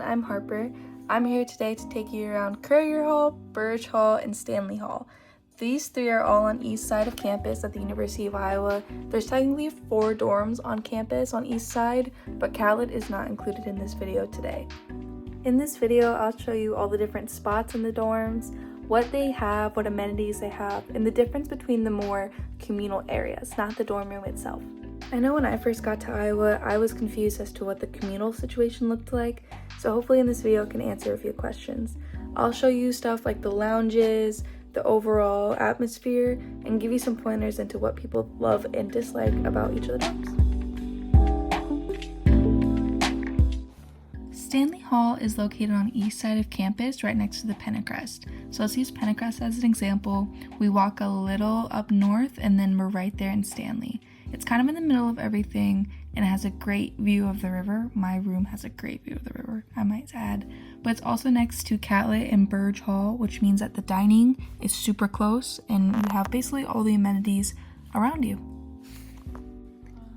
I'm Harper. I'm here today to take you around Currier Hall, Burge Hall, and Stanley Hall. These three are all on east side of campus at the University of Iowa. There's technically 4 dorms on campus on east side, but Catlett is not included in this video today. In this video, I'll show you all the different spots in the dorms, what they have, what amenities they have, and the difference between the more communal areas, not the dorm room itself. I know when I first got to Iowa, I was confused as to what the communal situation looked like, so hopefully in this video I can answer a few questions. I'll show you stuff like the lounges, the overall atmosphere, and give you some pointers into what people love and dislike about each of the dorms. Stanley Hall is located on the east side of campus right next to the Pentecrest. So let's use Pentecrest as an example. We walk a little up north and then we're right there in Stanley. It's kind of in the middle of everything and it has a great view of the river. My room has a great view of the river, I might add. But it's also next to Catlett and Burge Hall, which means that the dining is super close and you have basically all the amenities around you.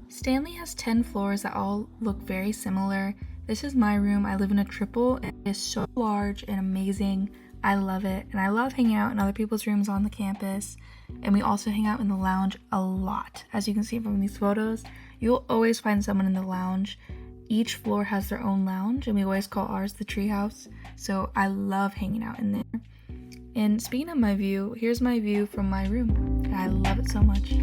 Stanley has 10 floors that all look very similar. This is my room. I live in a triple and it is so large and amazing. I love it, and I love hanging out in other people's rooms on the campus, and we also hang out in the lounge a lot. As you can see from these photos, you'll always find someone in the lounge. Each floor has their own lounge, and we always call ours the treehouse, so I love hanging out in there. And speaking of my view, here's my view from my room. I love it so much.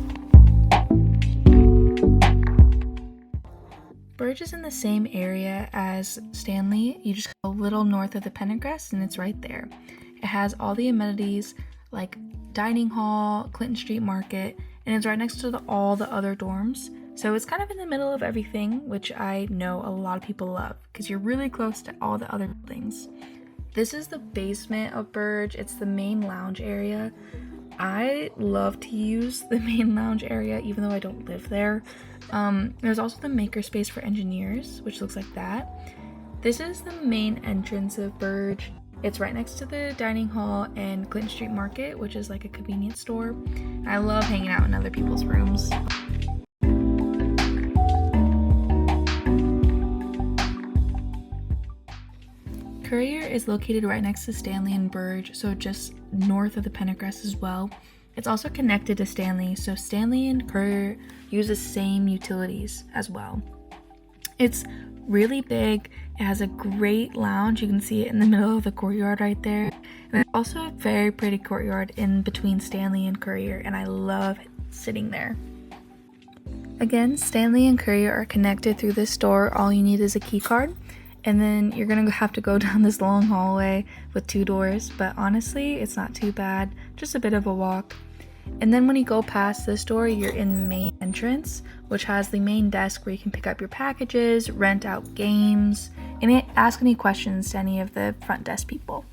Burge is in the same area as Stanley. You just go a little north of the Pentecrest and it's right there. It has all the amenities like dining hall, Clinton Street Market, and it's right next to all the other dorms. So it's kind of in the middle of everything, which I know a lot of people love because you're really close to all the other buildings. This is the basement of Burge. It's the main lounge area. I love to use the main lounge area even though I don't live there. There's also the makerspace for engineers, which looks like that. This is the main entrance of Burge. It's right next to the dining hall and Clinton Street Market, which is like a convenience store. I love hanging out in other people's rooms. Currier is located right next to Stanley and Burge, so just north of the Pentecrest as well. It's also connected to Stanley, so Stanley and Currier use the same utilities as well. It's really big. It has a great lounge. You can see it in the middle of the courtyard right there. And there's also a very pretty courtyard in between Stanley and Currier, and I love sitting there. Again, Stanley and Currier are connected through this door. All you need is a key card. And then you're gonna have to go down this long hallway with 2 doors, but honestly, it's not too bad, just a bit of a walk. And then when you go past this door, you're in the main entrance, which has the main desk where you can pick up your packages, rent out games, and ask any questions to any of the front desk people.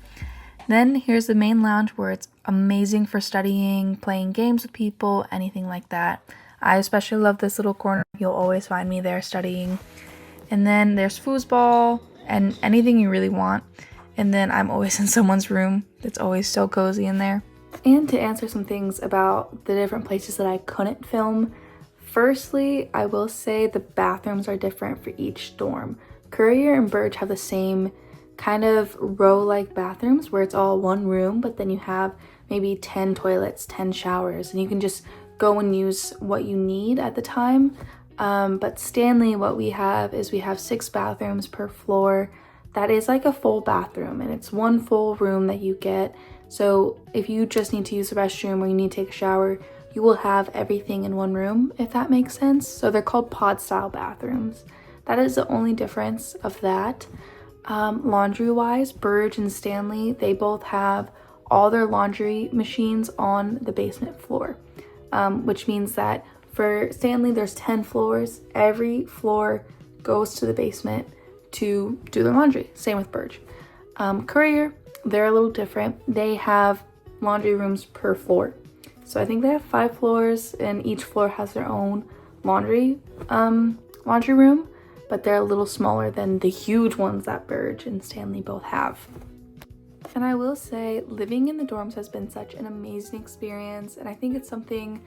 Then here's the main lounge where it's amazing for studying, playing games with people, anything like that. I especially love this little corner. You'll always find me there studying. And then there's foosball and anything you really want. And then I'm always in someone's room. It's always so cozy in there. And to answer some things about the different places that I couldn't film, firstly, I will say the bathrooms are different for each dorm. Currier and Burge have the same kind of row-like bathrooms where it's all one room, but then you have maybe 10 toilets, 10 showers, and you can just go and use what you need at the time. But Stanley, what we have is we have 6 bathrooms per floor. That is like a full bathroom, and it's one full room that you get. So if you just need to use the restroom or you need to take a shower, you will have everything in one room, if that makes sense. So they're called pod style bathrooms. That is the only difference of that. Laundry wise, Burge and Stanley, they both have all their laundry machines on the basement floor, which means that for Stanley, there's 10 floors. Every floor goes to the basement to do their laundry. Same with Burge. Currier, they're a little different. They have laundry rooms per floor. So I think they have 5 floors and each floor has their own laundry room, but they're a little smaller than the huge ones that Burge and Stanley both have. And I will say, living in the dorms has been such an amazing experience, and I think it's something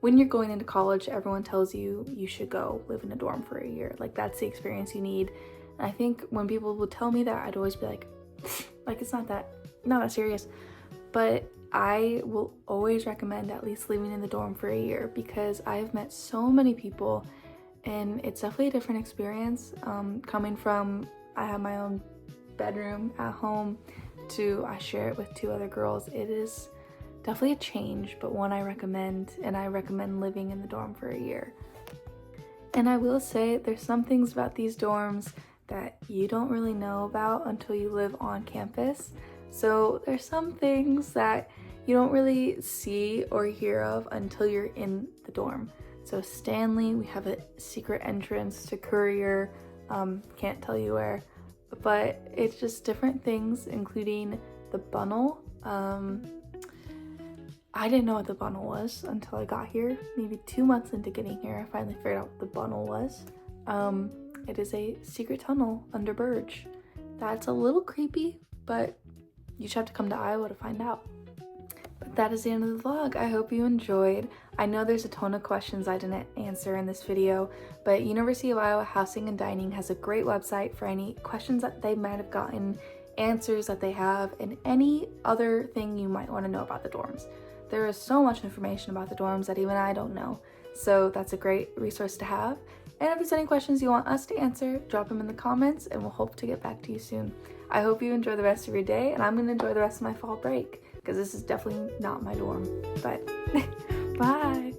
when you're going into college, everyone tells you you should go live in a dorm for a year. Like, that's the experience you need. And I think when people would tell me that, I'd always be like it's not that serious. But I will always recommend at least living in the dorm for a year, because I've met so many people and it's definitely a different experience. Coming from, I have my own bedroom at home to I share it with 2 other girls, it is definitely a change, but one I recommend, and I recommend living in the dorm for a year. And I will say there's some things about these dorms that you don't really know about until you live on campus. So there's some things that you don't really see or hear of until you're in the dorm. So Stanley, we have a secret entrance to Currier, can't tell you where, but it's just different things, including the funnel. I didn't know what the funnel was until I got here. Maybe 2 months into getting here, I finally figured out what the funnel was. It is a secret tunnel under Burge. That's a little creepy, but you just have to come to Iowa to find out. But that is the end of the vlog. I hope you enjoyed. I know there's a ton of questions I didn't answer in this video, but University of Iowa Housing and Dining has a great website for any questions that they might have gotten, answers that they have, and any other thing you might want to know about the dorms. There is so much information about the dorms that even I don't know, so that's a great resource to have. And if there's any questions you want us to answer, drop them in the comments and we'll hope to get back to you soon. I hope you enjoy the rest of your day, and I'm going to enjoy the rest of my fall break, because this is definitely not my dorm. But bye!